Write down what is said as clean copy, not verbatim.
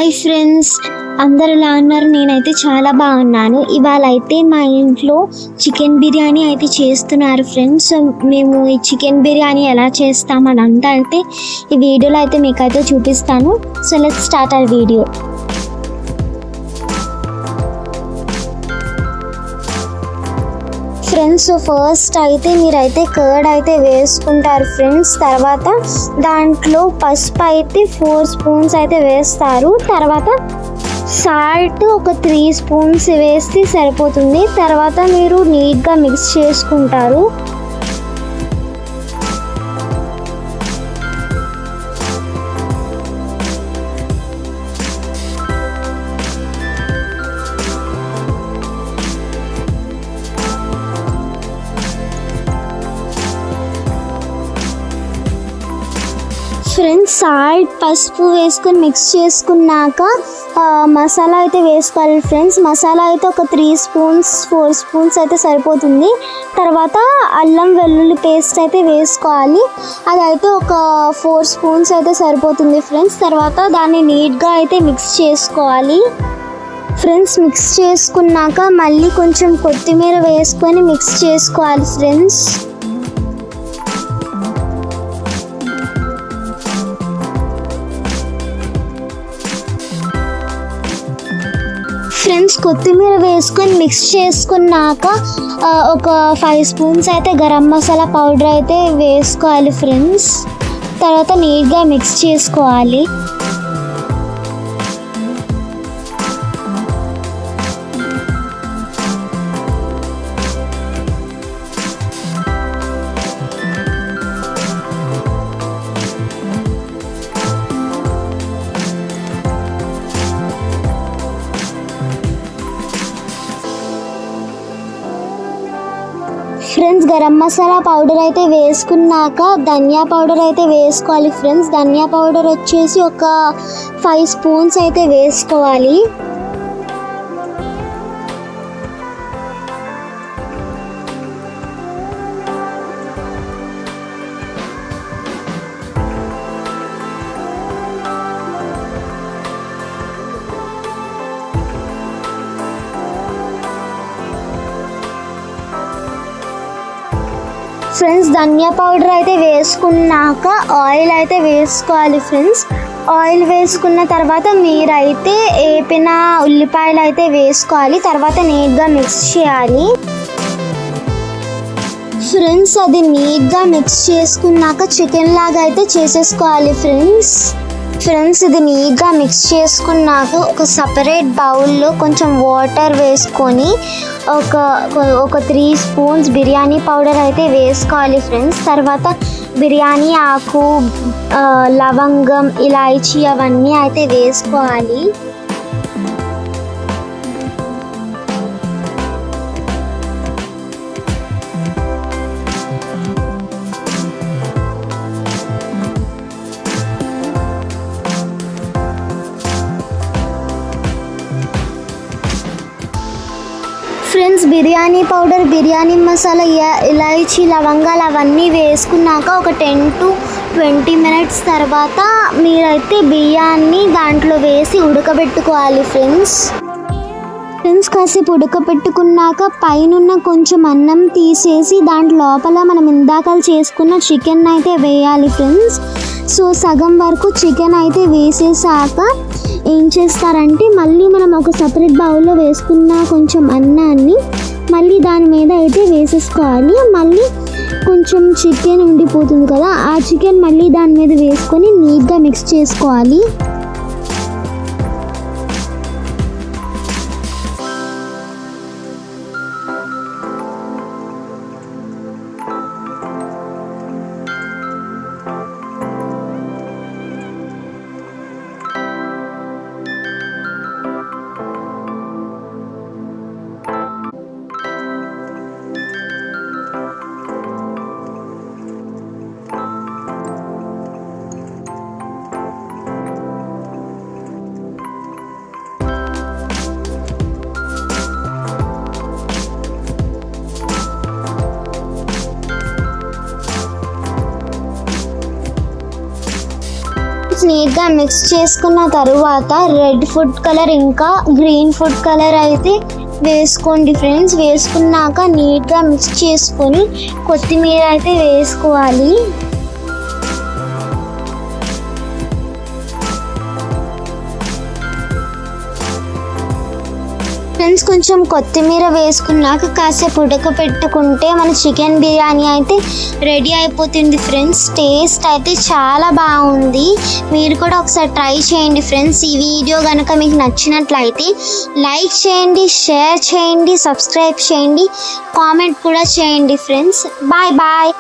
Hi friends, అందరు ఎలా ఉన్నారు? నేనైతే చాలా బాగున్నాను. ఇవాళ అయితే మా ఇంట్లో చికెన్ బిర్యానీ అయితే చేస్తున్నారు ఫ్రెండ్స్. సో మేము ఈ చికెన్ బిర్యానీ ఎలా చేస్తామని అంతా అయితే ఈ వీడియోలో అయితే మీకైతే చూపిస్తాను. So let's start our video. Friends, first అయితే మీరైతే కర్డ్ అయితే వేసుకుంటారు ఫ్రెండ్స్. తర్వాత దాంట్లో పసుపు అయితే 4 స్పూన్స్ అయితే వేస్తారు. తర్వాత సాల్ట్ ఒక 3 స్పూన్స్ వేస్తే సరిపోతుంది. తర్వాత మీరు నీట్గా మిక్స్ చేసుకుంటారు. ఫ్రెండ్స్, సాల్ట్ పసుపు వేసుకొని మిక్స్ చేసుకున్నాక మసాలా అయితే వేసుకోవాలి ఫ్రెండ్స్. మసాలా అయితే ఒక 3 స్పూన్స్ 4 స్పూన్స్ అయితే సరిపోతుంది. తర్వాత అల్లం వెల్లుల్లి పేస్ట్ అయితే వేసుకోవాలి. అదైతే ఒక 4 స్పూన్స్ అయితే సరిపోతుంది ఫ్రెండ్స్. తర్వాత దాన్ని నీట్గా అయితే మిక్స్ చేసుకోవాలి ఫ్రెండ్స్. మిక్స్ చేసుకున్నాక మళ్ళీ కొంచెం కొత్తిమీర వేసుకొని మిక్స్ చేసుకోవాలి ఫ్రెండ్స్. ఫ్రెండ్స్, కొత్తిమీర వేసుకొని మిక్స్ చేసుకున్నాక ఒక 5 స్పూన్స్ అయితే గరం మసాలా పౌడర్ అయితే వేసుకోవాలి ఫ్రెండ్స్. తర్వాత నీట్గా మిక్స్ చేసుకోవాలి. ఫ్రెండ్స్, గరం మసాలా పౌడర్ అయితే వేసుకున్నాక ధనియా పౌడర్ అయితే వేసుకోవాలి ఫ్రెండ్స్. ధనియా పౌడర్ వచ్చేసి ఒక 5 స్పూన్స్ అయితే వేసుకోవాలి. ఫ్రెండ్స్, ధనియా పౌడర్ అయితే వేసుకున్నాక ఆయిల్ అయితే వేసుకోవాలి ఫ్రెండ్స్. ఆయిల్ వేసుకున్న తర్వాత మీరైతే వేపిన ఉల్లిపాయలు అయితే వేసుకోవాలి. తర్వాత నీట్గా మిక్స్ చేయాలి ఫ్రెండ్స్. అది నీట్గా మిక్స్ చేసుకున్నాక చికెన్ లాగా అయితే చేసేసుకోవాలి ఫ్రెండ్స్. ఇది నీట్గా మిక్స్ చేసుకున్నాక ఒక సపరేట్ బౌల్లో కొంచెం వాటర్ వేసుకొని ఒక 3 స్పూన్స్ బిర్యానీ పౌడర్ అయితే వేసుకోవాలి ఫ్రెండ్స్. తర్వాత బిర్యానీ ఆకు, లవంగం, ఇలాచీ అవన్నీ అయితే వేసుకోవాలి. ఫ్రెండ్స్, బిర్యానీ పౌడర్, బిర్యానీ మసాలా, ఇలాచీ, లవంగాలు అవన్నీ వేసుకున్నాక ఒక 10 to 20 మినిట్స్ తర్వాత మీరైతే బియ్యాన్ని దాంట్లో వేసి ఉడకబెట్టుకోవాలి ఫ్రెండ్స్. కాసేపు ఉడకబెట్టుకున్నాక పైన కొంచెం అన్నం తీసేసి దాంట్లో లోపల మనం ఇందాక చేసుకున్న చికెన్ అయితే వేయాలి ఫ్రెండ్స్. సో సగం వరకు చికెన్ అయితే వేసేసాక ఏం చేస్తారంటే మళ్ళీ మనం ఒక సపరేట్ బౌల్లో వేసుకున్న కొంచెం అన్నాన్ని మళ్ళీ దాని మీద అయితే వేసేసుకోవాలి. మళ్ళీ కొంచెం చికెన్ ఉండిపోతుంది కదా, ఆ చికెన్ మళ్ళీ దాని మీద వేసుకొని నీట్గా మిక్స్ చేసుకోవాలి. నీట్గా మిక్స్ చేసుకున్న తరువాత రెడ్ ఫుడ్ కలర్ ఇంకా గ్రీన్ ఫుడ్ కలర్ అయితే వేసుకోండి ఫ్రెండ్స్. వేసుకున్నాక నీట్గా మిక్స్ చేసుకొని కొత్తిమీర అయితే వేసుకోవాలి. ఫ్రెండ్స్ కొంచెం కొత్తిమీర వేసుకున్నాక కాసేపు ఉడకపెట్టుకుంటే మన చికెన్ బిర్యానీ అయితే రెడీ అయిపోతుంది ఫ్రెండ్స్. టేస్ట్ అయితే చాలా బాగుంది. మీరు కూడా ఒకసారి ట్రై చేయండి ఫ్రెండ్స్. ఈ వీడియో కనుక మీకు నచ్చినట్లయితే లైక్ చేయండి, షేర్ చేయండి, సబ్స్క్రైబ్ చేయండి, కామెంట్ కూడా చేయండి ఫ్రెండ్స్. Bye bye.